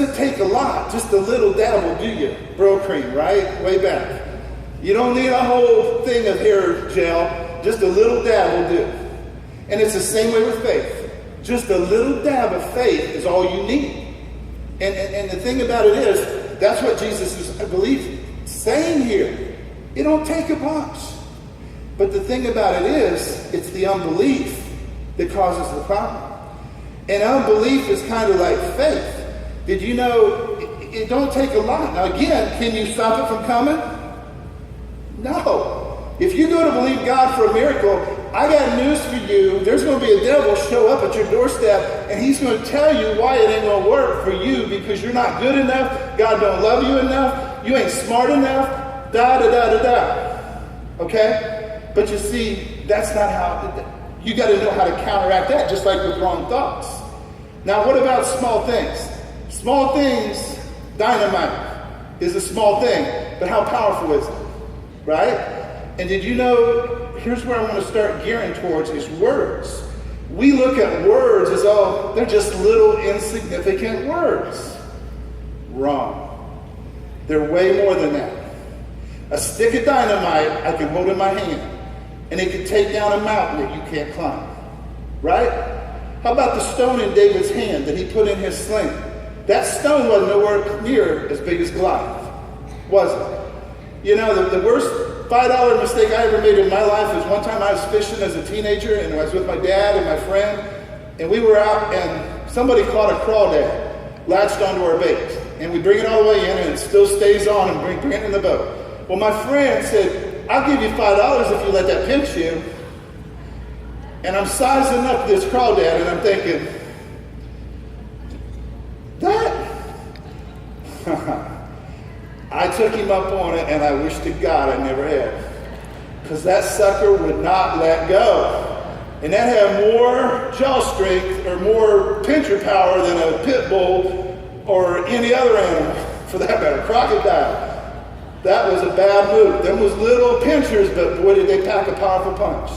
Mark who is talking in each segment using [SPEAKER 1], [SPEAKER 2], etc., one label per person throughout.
[SPEAKER 1] doesn't take a lot, just a little dab will do you. Bro cream, right? Way back. You don't need a whole thing of hair gel, just a little dab will do. And it's the same way with faith. Just a little dab of faith is all you need. And the thing about it is, that's what Jesus is, I believe, saying here. It don't take a bunch. But the thing about it is, it's the unbelief that causes the problem. And unbelief is kind of like faith. Did you know it don't take a lot? Now again, can you stop it from coming? No. If you go to believe God for a miracle, I got news for you. There's going to be a devil show up at your doorstep, and he's going to tell you why it ain't going to work for you because you're not good enough. God don't love you enough. You ain't smart enough. Da-da-da-da-da. Okay? But you see, that's not how... You got to know how to counteract that, just like with wrong thoughts. Now, what about small things? Small things, dynamite is a small thing, but how powerful is it? Right? And did you know, here's where I want to start gearing towards is words. We look at words as, oh, they're just little insignificant words. Wrong. They're way more than that. A stick of dynamite I can hold in my hand, and it can take down a mountain that you can't climb. Right? How about the stone in David's hand that he put in his sling? That stone wasn't nowhere near as big as Goliath, was it? You know, the worst $5 mistake I ever made in my life was one time I was fishing as a teenager, and I was with my dad and my friend, and we were out, and somebody caught a crawdad, latched onto our bait, and we bring it all the way in, and it still stays on, and bring it in the boat. Well, my friend said, I'll give you $5 if you let that pinch you. And I'm sizing up this crawdad, and I'm thinking, that? I took him up on it, and I wish to God I never had. Because that sucker would not let go. And that had more jaw strength or more pincher power than a pit bull or any other animal, for that matter, crocodile. That was a bad move. Them was little pinchers, but boy, did they pack a powerful punch.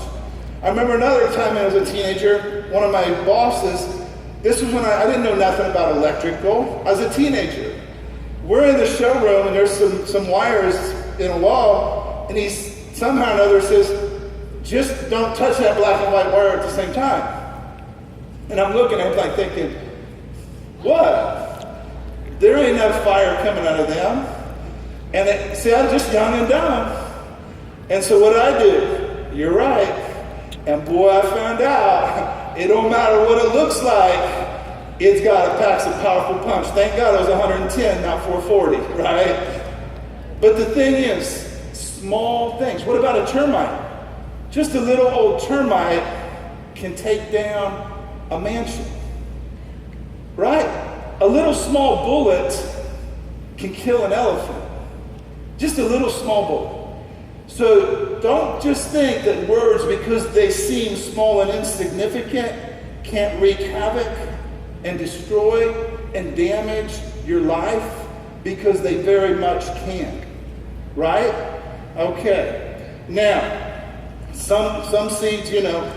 [SPEAKER 1] I remember another time when I was a teenager, one of my bosses, this was when I didn't know nothing about electrical. I was a teenager. We're in the showroom, and there's some wires in a wall, and he somehow or another says, just don't touch that black and white wire at the same time. And I'm looking at it like thinking, what? There ain't enough fire coming out of them. And I was just young and dumb. And so what did I do? You're right. And boy, I found out, it don't matter what it looks like, it's got a pack of powerful punch. Thank God it was 110, not 440, right? But the thing is, small things. What about a termite? Just a little old termite can take down a mansion, right? A little small bullet can kill an elephant. Just a little small bullet. So don't just think that words, because they seem small and insignificant, can't wreak havoc and destroy and damage your life, because they very much can. Right? Okay. Now, some seeds, you know,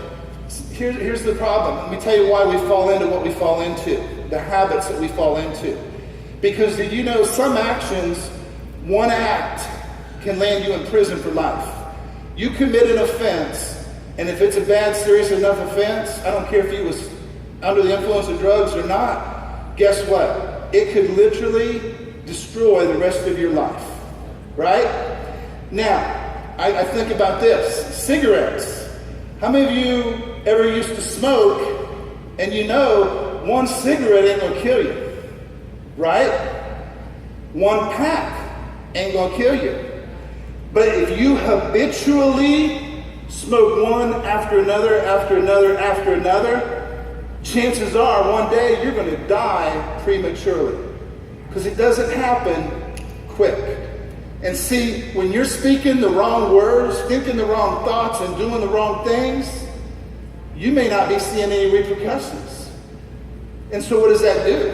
[SPEAKER 1] here's the problem. Let me tell you why we fall into what we fall into, the habits that we fall into. Because did you know some actions, one act can land you in prison for life. You commit an offense, and if it's a bad, serious enough offense, I don't care if you was under the influence of drugs or not, guess what? It could literally destroy the rest of your life. Right? Now, I think about this. Cigarettes. How many of you ever used to smoke, and you know one cigarette ain't going to kill you? Right? One pack ain't going to kill you. But if you habitually smoke one after another, after another, after another, chances are one day you're going to die prematurely. Because it doesn't happen quick. And see, when you're speaking the wrong words, thinking the wrong thoughts, and doing the wrong things, you may not be seeing any repercussions. And so what does that do?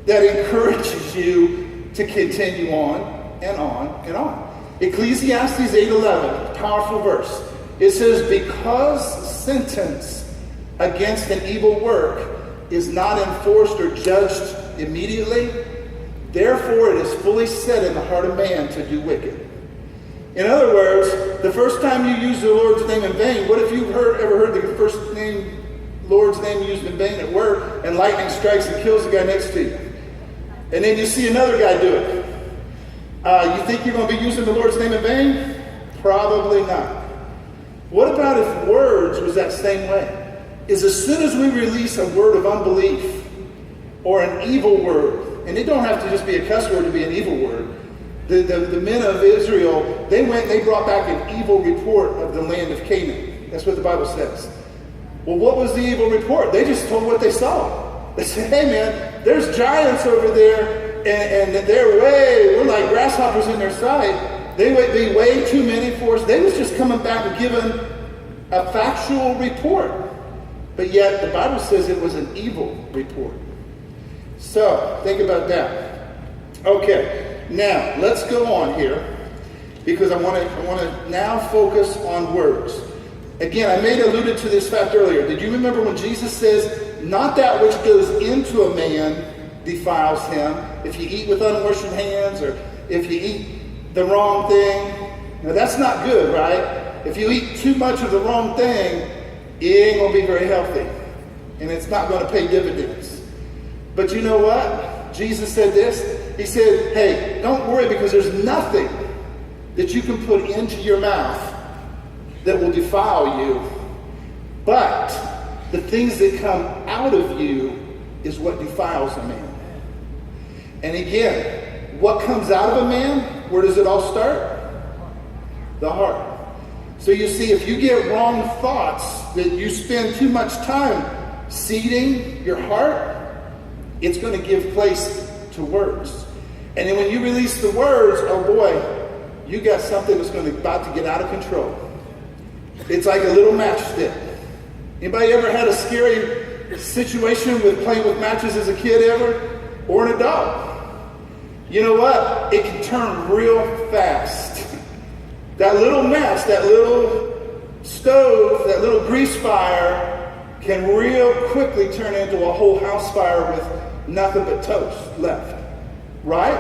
[SPEAKER 1] That encourages you to continue on and on and on. Ecclesiastes 8:11, powerful verse. It says, because sentence against an evil work is not enforced or judged immediately. Therefore it is fully set in the heart of man to do wicked. In other words, the first time you use the Lord's name in vain, what if you've ever heard the Lord's name used in vain at work, and lightning strikes and kills the guy next to you? And then you see another guy do it. You think you're going to be using the Lord's name in vain? Probably not. What about if words was that same way? Is as soon as we release a word of unbelief or an evil word, and it don't have to just be a cuss word to be an evil word. The men of Israel, they brought back an evil report of the land of Canaan. That's what the Bible says. Well, what was the evil report? They just told what they saw. They said, hey man, there's giants over there, and we're like grasshoppers in their sight. They would be way too many for us. They was just coming back and giving a factual report. But yet the Bible says it was an evil report. So, think about that. Okay, now let's go on here, because I want to now focus on words. Again, I alluded to this fact earlier. Did you remember when Jesus says, not that which goes into a man defiles him? If you eat with unwashed hands, or if you eat the wrong thing. Now that's not good, right? If you eat too much of the wrong thing, it ain't going to be very healthy. And it's not going to pay dividends. But you know what? Jesus said this. He said, hey, don't worry, because there's nothing that you can put into your mouth that will defile you. But the things that come out of you is what defiles a man. And again, what comes out of a man, where does it all start? The heart. So you see, if you get wrong thoughts, that you spend too much time seeding your heart, it's going to give place to words. And then when you release the words, oh boy, you got something that's about to get out of control. It's like a little matchstick. Anybody ever had a scary situation with playing with matches as a kid ever? Or an adult? You know what? It can turn real fast. That little match, that little stove, that little grease fire can real quickly turn into a whole house fire with nothing but toast left. Right?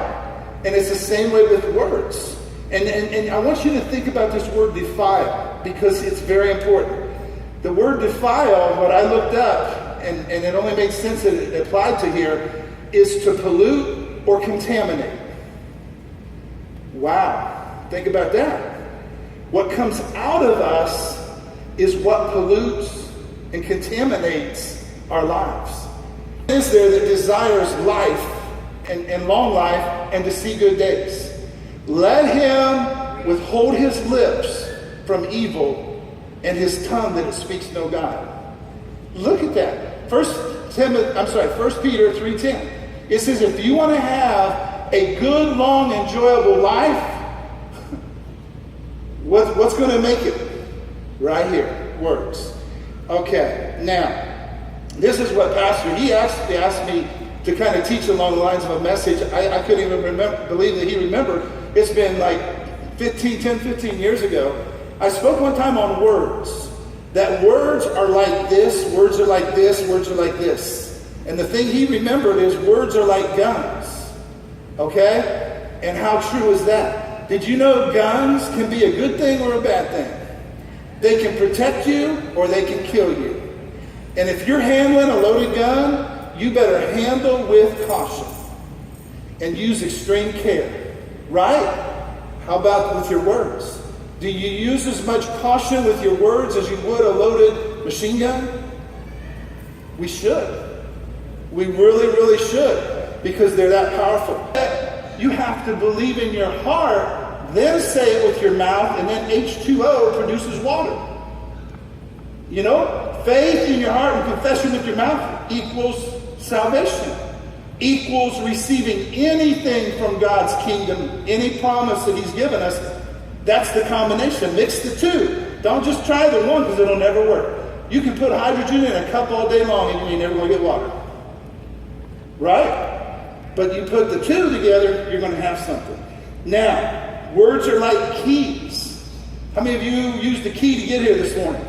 [SPEAKER 1] And it's the same way with words. And I want you to think about this word defile, because it's very important. The word defile, what I looked up, and it only makes sense that it applied to here, is to pollute or contaminate. Wow. Think about that. What comes out of us is what pollutes and contaminates our lives. Is there that desires life and long life and to see good days? Let him withhold his lips from evil and his tongue that it speaks no guile. Look at that. 1 Peter 3:10. It says, if you want to have a good, long, enjoyable life, what's going to make it? Right here, words. Okay, now, this is what Pastor, he asked me to kind of teach along the lines of a message. I couldn't even believe that he remembered. It's been like 15 years ago. I spoke one time on words. That words are like this, words are like this, words are like this. And the thing he remembered is words are like guns. Okay? And how true is that? Did you know guns can be a good thing or a bad thing? They can protect you or they can kill you. And if you're handling a loaded gun, you better handle with caution and use extreme care. Right? How about with your words? Do you use as much caution with your words as you would a loaded machine gun? We should. We really, really should, because they're that powerful. You have to believe in your heart, then say it with your mouth, and then H2O produces water. You know, faith in your heart and confession with your mouth equals salvation. Equals receiving anything from God's kingdom, any promise that he's given us. That's the combination. Mix the two. Don't just try the one, because it'll never work. You can put hydrogen in a cup all day long and you ain't never going to get water. Right? But you put the two together, you're going to have something. Now, words are like keys. How many of you used the key to get here this morning?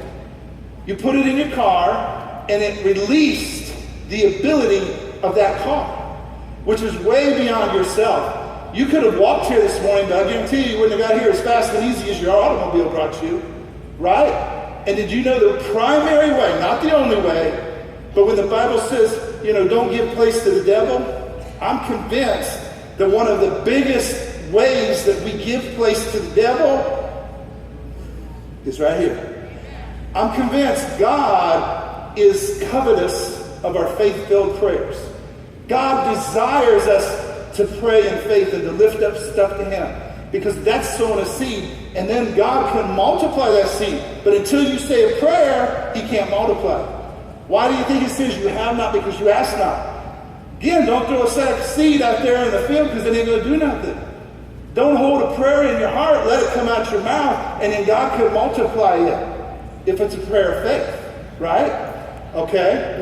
[SPEAKER 1] You put it in your car and it released the ability of that car. which is way beyond yourself. You could have walked here this morning, but I guarantee you wouldn't have got here as fast and easy as your automobile brought you, right? And did you know the primary way, not the only way, but when the Bible says, don't give place to the devil, I'm convinced that one of the biggest ways that we give place to the devil is right here. I'm convinced God is covetous of our faith-filled prayers. God desires us to pray in faith and to lift up stuff to Him, because that's sowing a seed, and then God can multiply that seed. But until you say a prayer, He can't multiply. Why do you think He says you have not because you ask not? Again, don't throw a sack of seed out there in the field because it ain't going to do nothing. Don't hold a prayer in your heart. Let it come out your mouth, and then God can multiply it if it's a prayer of faith. Right? Okay?